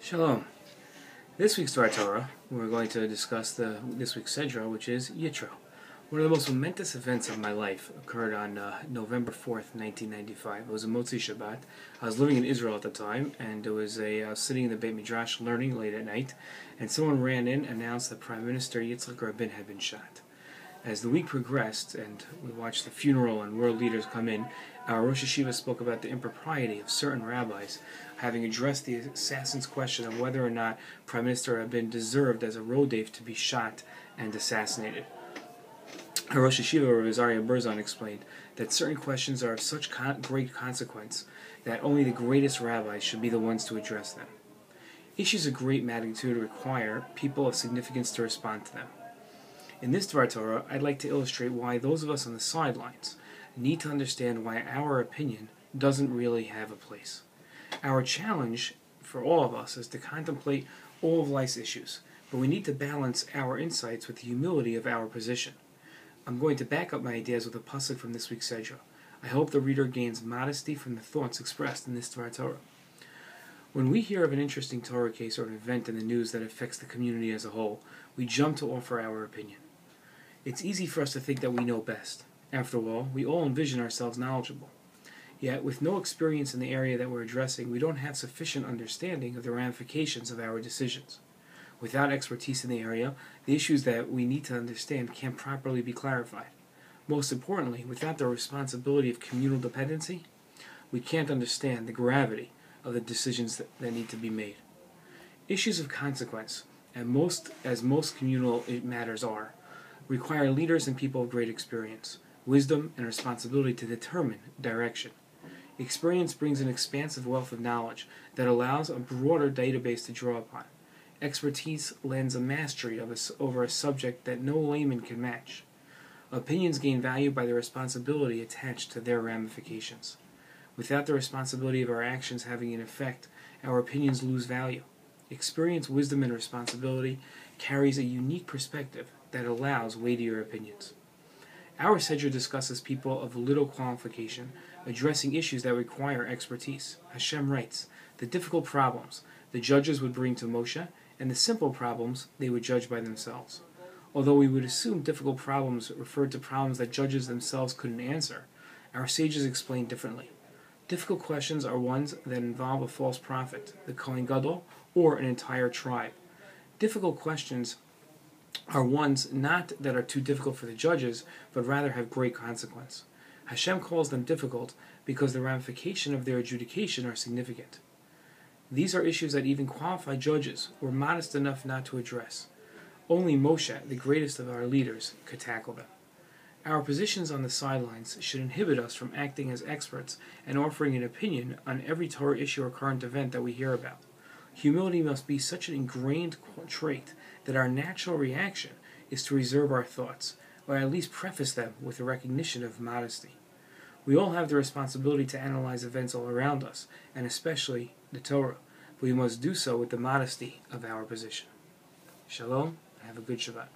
Shalom. This week's Dvar Torah, we're going to discuss this week's Sedra, which is Yitro. One of the most momentous events of my life occurred on November 4th, 1995. It was a Motzi Shabbat. I was living in Israel at the time, and I was sitting in the Beit Midrash learning late at night, and someone ran in and announced that Prime Minister Yitzhak Rabin had been shot. As the week progressed, and we watched the funeral and world leaders come in, our Rosh Hashiva spoke about the impropriety of certain rabbis having addressed the assassin's question of whether or not Prime Minister Rabin deserved as a rodef to be shot and assassinated. Our Rosh Hashiva, Rabbi Zariah Berzon, explained that certain questions are of such great consequence that only the greatest rabbis should be the ones to address them. Issues of great magnitude require people of significance to respond to them. In this Dvar Torah, I'd like to illustrate why those of us on the sidelines need to understand why our opinion doesn't really have a place. Our challenge for all of us is to contemplate all of life's issues, but we need to balance our insights with the humility of our position. I'm going to back up my ideas with a pasuk from this week's Sedra. I hope the reader gains modesty from the thoughts expressed in this Dvar Torah. When we hear of an interesting Torah case or an event in the news that affects the community as a whole, we jump to offer our opinion. It's easy for us to think that we know best. After all, we all envision ourselves knowledgeable. Yet, with no experience in the area that we're addressing, we don't have sufficient understanding of the ramifications of our decisions. Without expertise in the area, the issues that we need to understand can't properly be clarified. Most importantly, without the responsibility of communal dependency, we can't understand the gravity of the decisions that need to be made. Issues of consequence, as most communal matters are, require leaders and people of great experience, wisdom, and responsibility to determine direction. Experience brings an expansive wealth of knowledge that allows a broader database to draw upon. Expertise lends a mastery over a subject that no layman can match. Opinions gain value by the responsibility attached to their ramifications. Without the responsibility of our actions having an effect, our opinions lose value. Experience, wisdom, and responsibility carries a unique perspective that allows weightier opinions. Our Sedra discusses people of little qualification addressing issues that require expertise. Hashem writes, the difficult problems the judges would bring to Moshe, and the simple problems they would judge by themselves. Although we would assume difficult problems referred to problems that judges themselves couldn't answer, our sages explain differently. Difficult questions are ones that involve a false prophet, the Kohen Gadol, or an entire tribe. Difficult questions are ones not that are too difficult for the judges, but rather have great consequence. Hashem calls them difficult because the ramifications of their adjudication are significant. These are issues that even qualified judges were modest enough not to address. Only Moshe, the greatest of our leaders, could tackle them. Our positions on the sidelines should inhibit us from acting as experts and offering an opinion on every Torah issue or current event that we hear about. Humility must be such an ingrained trait that our natural reaction is to reserve our thoughts, or at least preface them with a recognition of modesty. We all have the responsibility to analyze events all around us, and especially the Torah, but we must do so with the modesty of our position. Shalom, have a good Shabbat.